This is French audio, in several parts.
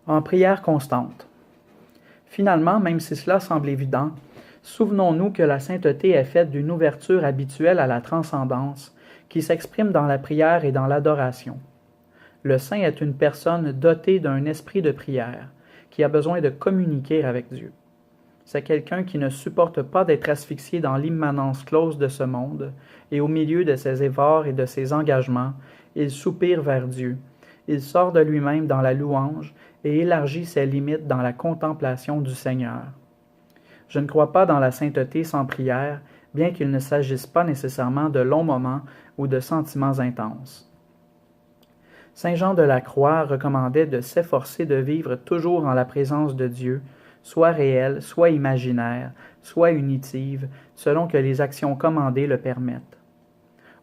en prière constante. Finalement, même si cela semble évident, souvenons-nous que la sainteté est faite d'une ouverture habituelle à la transcendance, qui s'exprime dans la prière et dans l'adoration. Le saint est une personne dotée d'un esprit de prière, qui a besoin de communiquer avec Dieu. C'est quelqu'un qui ne supporte pas d'être asphyxié dans l'immanence close de ce monde, et au milieu de ses efforts et de ses engagements, il soupire vers Dieu. Il sort de lui-même dans la louange et élargit ses limites dans la contemplation du Seigneur. Je ne crois pas dans la sainteté sans prière, bien qu'il ne s'agisse pas nécessairement de longs moments ou de sentiments intenses. Saint Jean de la Croix recommandait de s'efforcer de vivre toujours en la présence de Dieu, soit réelle, soit imaginaire, soit unitive, selon que les actions commandées le permettent.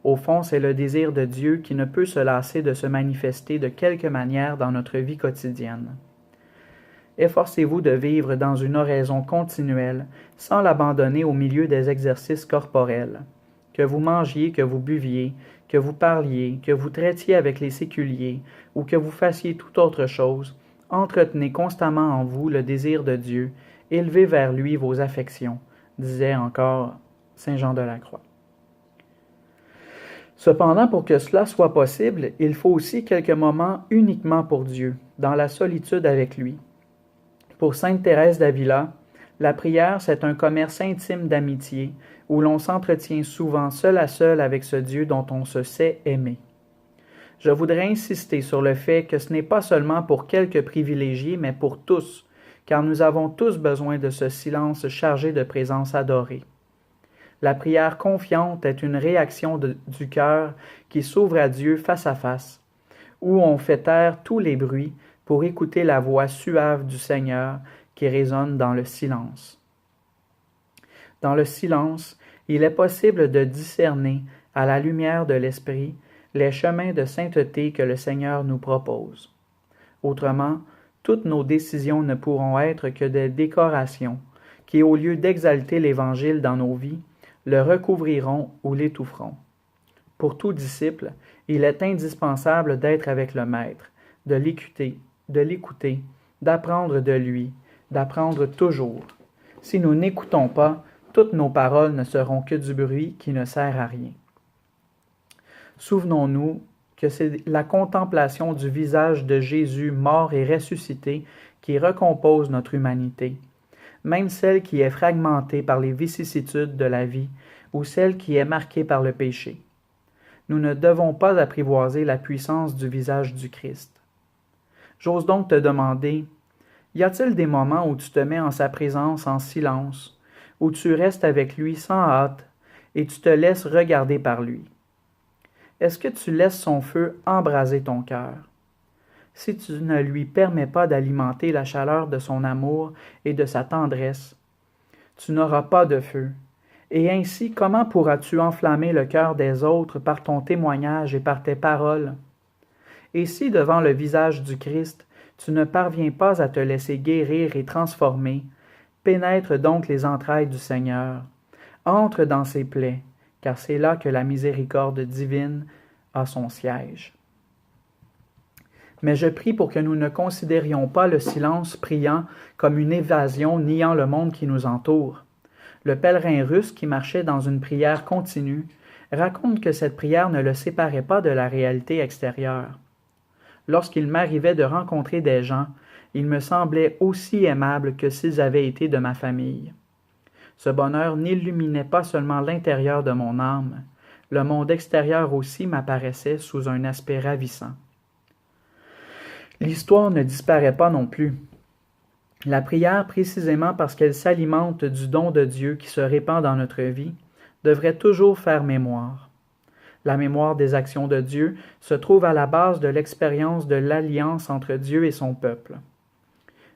Au fond, c'est le désir de Dieu qui ne peut se lasser de se manifester de quelque manière dans notre vie quotidienne. Efforcez-vous de vivre dans une oraison continuelle, sans l'abandonner au milieu des exercices corporels. Que vous mangiez, que vous buviez, que vous parliez, que vous traitiez avec les séculiers, ou que vous fassiez toute autre chose, entretenez constamment en vous le désir de Dieu, élevez vers lui vos affections, disait encore Saint Jean de la Croix. Cependant, pour que cela soit possible, il faut aussi quelques moments uniquement pour Dieu, dans la solitude avec lui. Pour sainte Thérèse d'Avila, la prière, c'est un commerce intime d'amitié, où l'on s'entretient souvent seul à seul avec ce Dieu dont on se sait aimer. Je voudrais insister sur le fait que ce n'est pas seulement pour quelques privilégiés, mais pour tous, car nous avons tous besoin de ce silence chargé de présence adorée. La prière confiante est une réaction du cœur qui s'ouvre à Dieu face à face, où on fait taire tous les bruits pour écouter la voix suave du Seigneur qui résonne dans le silence. Dans le silence, il est possible de discerner, à la lumière de l'Esprit, les chemins de sainteté que le Seigneur nous propose. Autrement, toutes nos décisions ne pourront être que des décorations qui, au lieu d'exalter l'Évangile dans nos vies, le recouvriront ou l'étoufferont. Pour tout disciple, il est indispensable d'être avec le Maître, de l'écouter, d'apprendre de lui, d'apprendre toujours. Si nous n'écoutons pas, toutes nos paroles ne seront que du bruit qui ne sert à rien. Souvenons-nous que c'est la contemplation du visage de Jésus mort et ressuscité qui recompose notre humanité, même celle qui est fragmentée par les vicissitudes de la vie ou celle qui est marquée par le péché. Nous ne devons pas apprivoiser la puissance du visage du Christ. J'ose donc te demander, y a-t-il des moments où tu te mets en sa présence en silence, où tu restes avec lui sans hâte et tu te laisses regarder par lui? Est-ce que tu laisses son feu embraser ton cœur? Si tu ne lui permets pas d'alimenter la chaleur de son amour et de sa tendresse, tu n'auras pas de feu. Et ainsi, comment pourras-tu enflammer le cœur des autres par ton témoignage et par tes paroles? Et si, devant le visage du Christ, tu ne parviens pas à te laisser guérir et transformer, pénètre donc les entrailles du Seigneur, entre dans ses plaies, car c'est là que la miséricorde divine a son siège. Mais je prie pour que nous ne considérions pas le silence priant comme une évasion niant le monde qui nous entoure. Le pèlerin russe qui marchait dans une prière continue raconte que cette prière ne le séparait pas de la réalité extérieure. Lorsqu'il m'arrivait de rencontrer des gens, ils me semblaient aussi aimables que s'ils avaient été de ma famille. Ce bonheur n'illuminait pas seulement l'intérieur de mon âme, le monde extérieur aussi m'apparaissait sous un aspect ravissant. L'histoire ne disparaît pas non plus. La prière, précisément parce qu'elle s'alimente du don de Dieu qui se répand dans notre vie, devrait toujours faire mémoire. La mémoire des actions de Dieu se trouve à la base de l'expérience de l'alliance entre Dieu et son peuple.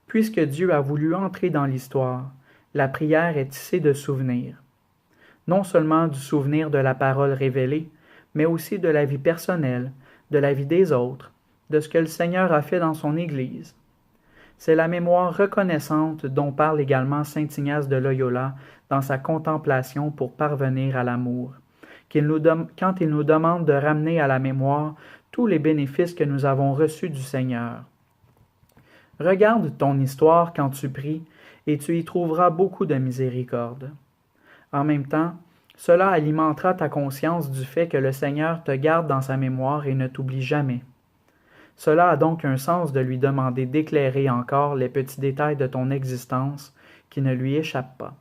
Puisque Dieu a voulu entrer dans l'histoire, la prière est tissée de souvenirs. Non seulement du souvenir de la parole révélée, mais aussi de la vie personnelle, de la vie des autres, de ce que le Seigneur a fait dans son Église. C'est la mémoire reconnaissante dont parle également saint Ignace de Loyola dans sa contemplation pour parvenir à l'amour, quand il nous demande de ramener à la mémoire tous les bénéfices que nous avons reçus du Seigneur. Regarde ton histoire quand tu pries, et tu y trouveras beaucoup de miséricorde. En même temps, cela alimentera ta conscience du fait que le Seigneur te garde dans sa mémoire et ne t'oublie jamais. Cela a donc un sens de lui demander d'éclairer encore les petits détails de ton existence qui ne lui échappent pas.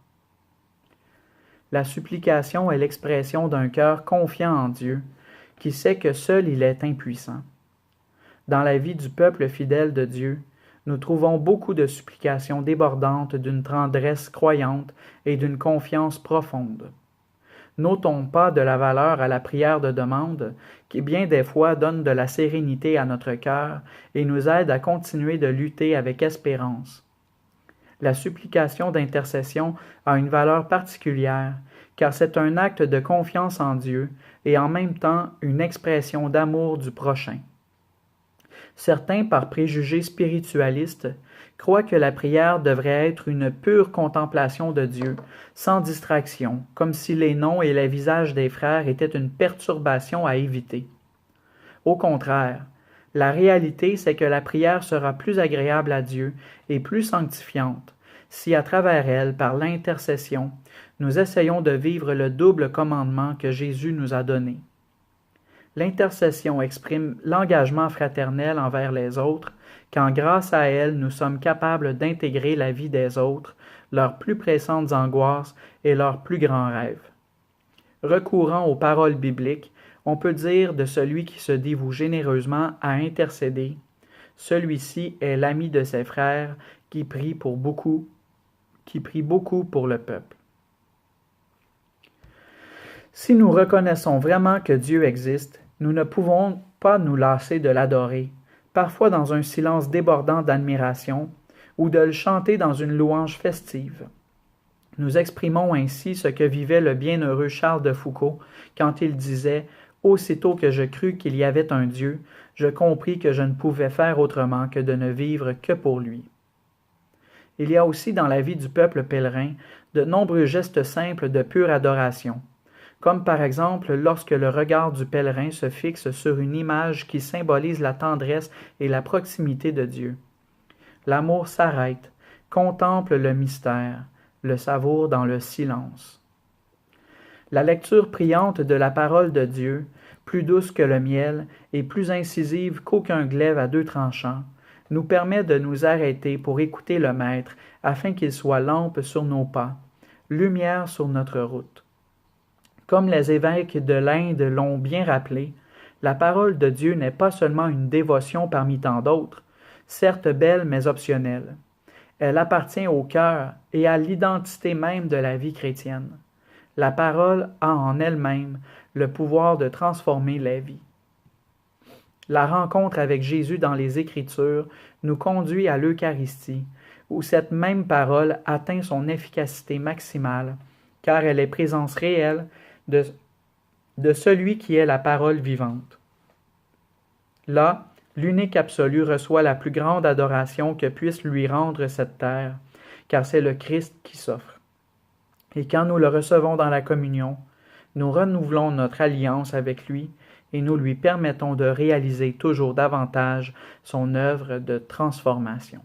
La supplication est l'expression d'un cœur confiant en Dieu, qui sait que seul il est impuissant. Dans la vie du peuple fidèle de Dieu, nous trouvons beaucoup de supplications débordantes d'une tendresse croyante et d'une confiance profonde. N'ôtons pas de la valeur à la prière de demande, qui bien des fois donne de la sérénité à notre cœur et nous aide à continuer de lutter avec espérance. La supplication d'intercession a une valeur particulière, car c'est un acte de confiance en Dieu et en même temps une expression d'amour du prochain. Certains, par préjugés spiritualistes, croient que la prière devrait être une pure contemplation de Dieu, sans distraction, comme si les noms et les visages des frères étaient une perturbation à éviter. Au contraire, la réalité, c'est que la prière sera plus agréable à Dieu et plus sanctifiante, si à travers elle, par l'intercession, nous essayons de vivre le double commandement que Jésus nous a donné. L'intercession exprime l'engagement fraternel envers les autres, quand grâce à elle nous sommes capables d'intégrer la vie des autres, leurs plus pressantes angoisses et leurs plus grands rêves. Recourant aux paroles bibliques, on peut dire de celui qui se dévoue généreusement à intercéder, celui-ci est l'ami de ses frères qui prie beaucoup pour le peuple. Si nous reconnaissons vraiment que Dieu existe, nous ne pouvons pas nous lasser de l'adorer, parfois dans un silence débordant d'admiration, ou de le chanter dans une louange festive. Nous exprimons ainsi ce que vivait le bienheureux Charles de Foucault quand il disait « Aussitôt que je crus qu'il y avait un Dieu, je compris que je ne pouvais faire autrement que de ne vivre que pour lui. » Il y a aussi dans la vie du peuple pèlerin de nombreux gestes simples de pure adoration, comme par exemple lorsque le regard du pèlerin se fixe sur une image qui symbolise la tendresse et la proximité de Dieu. L'amour s'arrête, contemple le mystère, le savoure dans le silence. La lecture priante de la parole de Dieu, plus douce que le miel et plus incisive qu'aucun glaive à deux tranchants, nous permet de nous arrêter pour écouter le Maître afin qu'il soit lampe sur nos pas, lumière sur notre route. Comme les évêques de l'Inde l'ont bien rappelé, la parole de Dieu n'est pas seulement une dévotion parmi tant d'autres, certes belle mais optionnelle. Elle appartient au cœur et à l'identité même de la vie chrétienne. La parole a en elle-même le pouvoir de transformer les vies. La rencontre avec Jésus dans les Écritures nous conduit à l'Eucharistie, où cette même parole atteint son efficacité maximale, car elle est présence réelle de celui qui est la parole vivante. Là, l'unique absolu reçoit la plus grande adoration que puisse lui rendre cette terre, car c'est le Christ qui s'offre. Et quand nous le recevons dans la communion, nous renouvelons notre alliance avec lui et nous lui permettons de réaliser toujours davantage son œuvre de transformation.